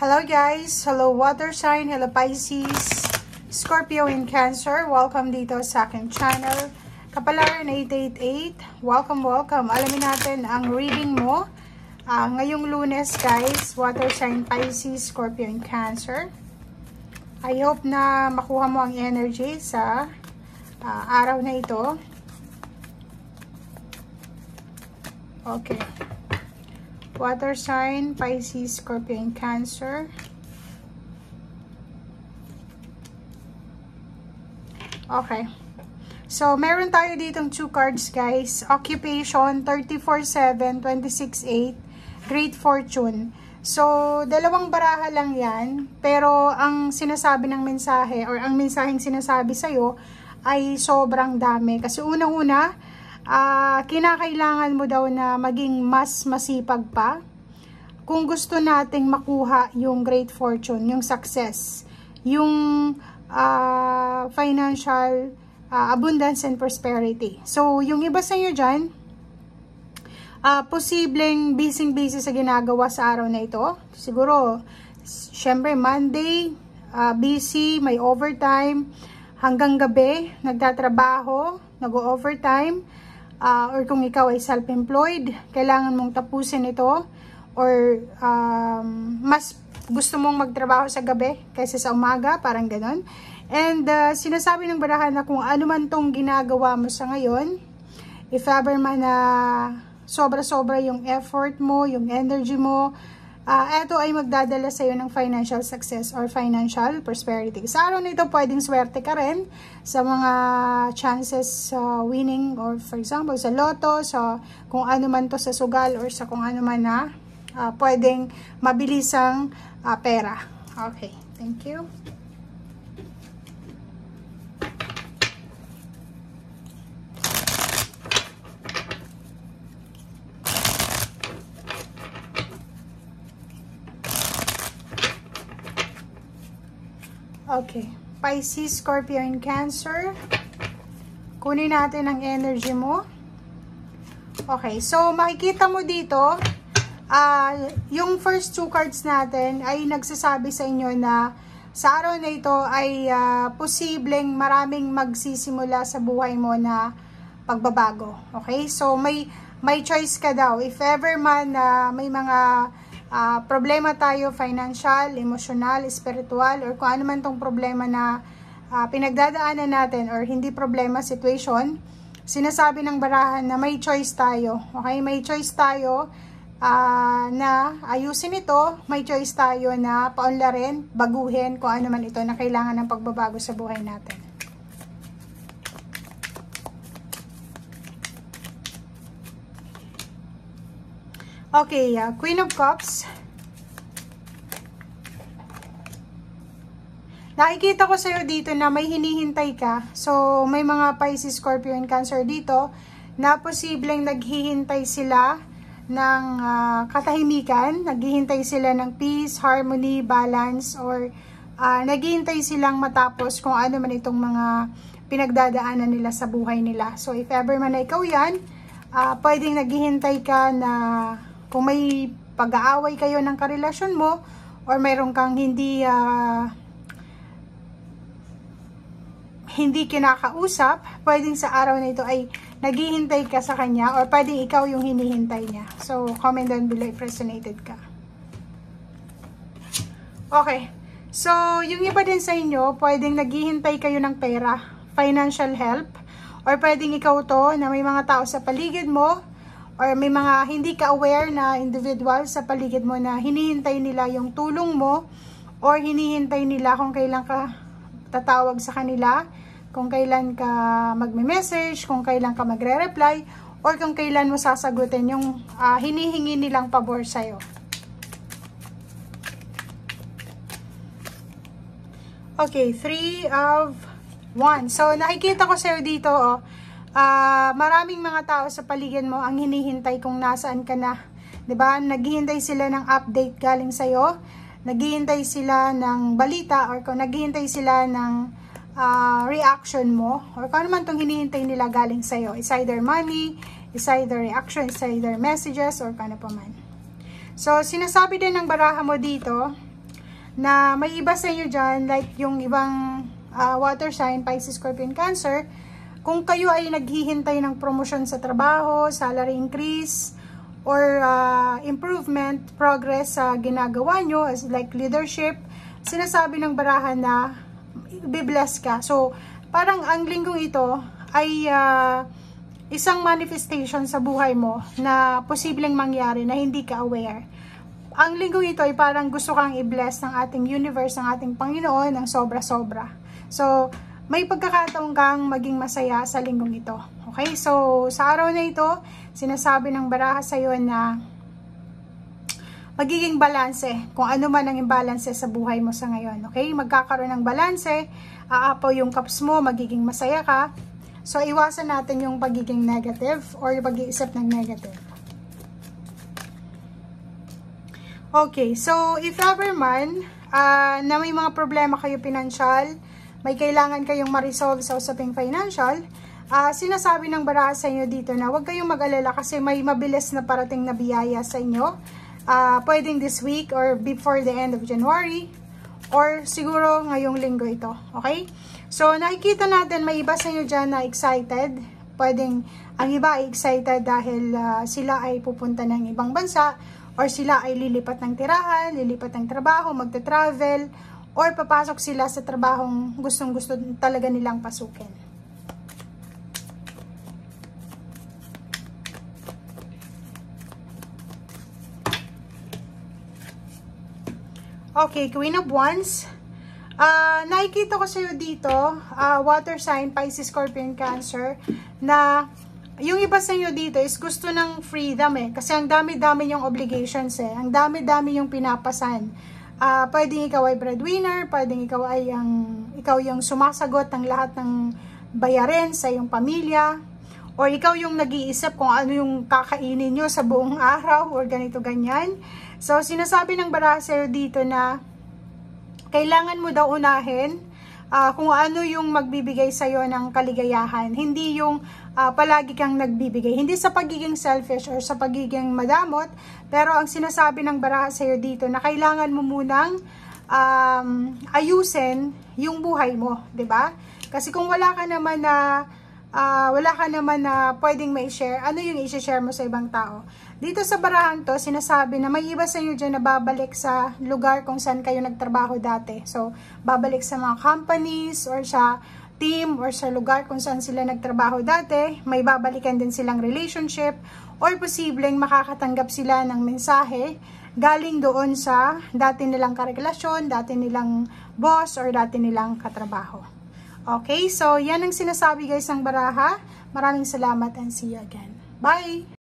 Hello guys! Hello water sign, hello Pisces, Scorpio and Cancer. Welcome dito sa aking channel. Kapalaran 888. Welcome. Alamin natin ang reading mo. Ngayong Lunes guys, water sign Pisces, Scorpio and Cancer. I hope na makuha mo ang energy sa araw na ito. Okay. Water sign, Pisces, Scorpio, and Cancer. Okay. So, meron tayo ditong 2 cards, guys. Occupation, 34-7, 26-8, Great Fortune. So, dalawang baraha lang yan. Pero, ang sinasabi ng mensahe, or ang mensaheng sinasabi sa'yo, ay sobrang dami. Kasi unang-una, kinakailangan mo daw na maging mas masipag pa kung gusto nating makuha yung great fortune, yung success, yung financial abundance and prosperity. So, yung iba sa inyo dyan, posibleng busy sa ginagawa sa araw na ito. Siguro, syempre Monday, busy, may overtime, hanggang gabi, nagtatrabaho, nag-overtime. Or kung ikaw ay self-employed, kailangan mong tapusin ito, or mas gusto mong magtrabaho sa gabi kaysa sa umaga, parang ganon. And sinasabi ng barahan na kung ano man tong ginagawa mo sa ngayon, if ever man na sobra-sobra yung effort mo, yung energy mo, ito ay magdadala sa iyo ng financial success or financial prosperity. Sa araw na ito, pwedeng swerte ka rin sa mga chances winning, or for example, sa loto, sa kung ano man to, sa sugal, or sa kung ano man na pwedeng mabilisang pera. Okay, thank you. Okay, Pisces, Scorpio, and Cancer. Kunin natin ang energy mo. Okay, so makikita mo dito, yung first 2 cards natin ay nagsasabi sa inyo na sa araw na ito ay posibleng maraming magsisimula sa buhay mo na pagbabago. Okay, so may choice ka daw. If ever man may mga problema tayo, financial, emotional, spiritual, or kung ano man tong problema na pinagdadaanan natin, or hindi problema, situation, sinasabi ng barahan na may choice tayo. Okay, may choice tayo na ayusin ito, may choice tayo na paunlarin, baguhin kung ano man ito na kailangan ng pagbabago sa buhay natin. Okay, Queen of Cups. Nakikita ko sa'yo dito na may hinihintay ka. So, may mga Pisces, Scorpio, and Cancer dito na posibleng naghihintay sila ng katahimikan, naghihintay sila ng peace, harmony, balance, or naghihintay silang matapos kung ano man itong mga pinagdadaanan nila sa buhay nila. So, if ever man na ikaw yan, pwedeng naghihintay ka na kung may pag-aaway kayo ng karelasyon mo, or mayroon kang hindi kinakausap, pwedeng sa araw na ito ay naghihintay ka sa kanya, or pwedeng ikaw yung hinihintay niya. So, comment down below if resonated ka. Okay. So, yung iba din sa inyo, pwedeng naghihintay kayo ng pera, financial help, or pwedeng ikaw to na may mga tao sa paligid mo, or may mga hindi ka aware na individual sa paligid mo na hinihintay nila yung tulong mo, or hinihintay nila kung kailan ka tatawag sa kanila, kung kailan ka magme-message, kung kailan ka magre-reply, or kung kailan mo sasagutin yung hinihingi nilang pabor sa'yo. Okay, 3 of Wands. So, nakikita ko sa'yo dito, maraming mga tao sa paligid mo ang hinihintay kung nasaan ka na. 'Di ba? Naghihintay sila ng update galing sa iyo. Naghihintay sila ng balita, or kung naghihintay sila ng reaction mo, or kung ano man tong hinihintay nila galing sa iyo. It's either money, it's either reaction, it's either messages, or kung ano pa man. So, sinasabi din ng baraha mo dito, na may iba sa inyo dyan, like yung ibang water sign, Pisces, Scorpion, Cancer, kung kayo ay naghihintay ng promotion sa trabaho, salary increase, or improvement, progress sa ginagawa nyo, as like leadership, sinasabi ng barahan na be-bless ka. So, parang ang linggong ito ay isang manifestation sa buhay mo na posibleng mangyari na hindi ka aware. Ang linggong ito ay parang gusto kang i-bless ng ating universe, ng ating Panginoon, ng sobra-sobra. So, may pagkakataon kang maging masaya sa linggong ito. Okay? So, sa araw na ito, sinasabi ng baraha sa iyo na magiging balanse, kung ano man ang imbalance sa buhay mo sa ngayon. Okay? Magkakaroon ng balanse, aapaw yung cups mo, magiging masaya ka. So, iwasan natin yung pagiging negative or yung pag-iisip ng negative. Okay, so if ever man na may mga problema kayo financial, may kailangan kayong ma-resolve sa usaping financial, sinasabi ng baraha sa inyo dito na huwag kayong mag-alala kasi may mabilis na parating na biyaya sa inyo. Pwedeng this week or before the end of January or siguro ngayong linggo ito. Okay? So, nakikita natin may iba sa inyo dyan na excited. Pwedeng ang iba ay excited dahil sila ay pupunta ng ibang bansa or sila ay lilipat ng tirahan, lilipat ng trabaho, magta-travel, or papasok sila sa trabahong gustong-gusto talaga nilang pasukin. Okay, Queen of Wands. Nakikita ko sa iyo dito, water sign, Pisces, Scorpion, Cancer, na yung iba sa inyo dito is gusto ng freedom kasi ang dami-dami yung obligations ang dami-dami yung pinapasan. Pwedeng ikaw ay breadwinner, pwedeng ikaw yung sumasagot ng lahat ng bayarin sa iyong pamilya, or ikaw yung nag-iisip kung ano yung kakainin nyo sa buong araw or ganito ganyan. So, sinasabi ng baraha sa iyo dito na kailangan mo daw unahin kung ano yung magbibigay sa iyo ng kaligayahan. Hindi yung palagi kang nagbibigay. Hindi sa pagiging selfish or sa pagiging madamot, pero ang sinasabi ng baraha sa iyo dito na kailangan mo munang ayusin yung buhay mo, 'di ba? Kasi kung wala ka naman na pwedeng mai-share, ano yung i-share mo sa ibang tao? Dito sa barahan to, sinasabi na may iba sa inyo dyan na babalik sa lugar kung saan kayo nagtrabaho dati. So, babalik sa mga companies or sa team or sa lugar kung saan sila nagtrabaho dati. May babalikan din silang relationship or posibleng makakatanggap sila ng mensahe galing doon sa dati nilang karelasyon, dati nilang boss or dati nilang katrabaho. Okay, so yan ang sinasabi guys ng baraha. Maraming salamat and see you again. Bye!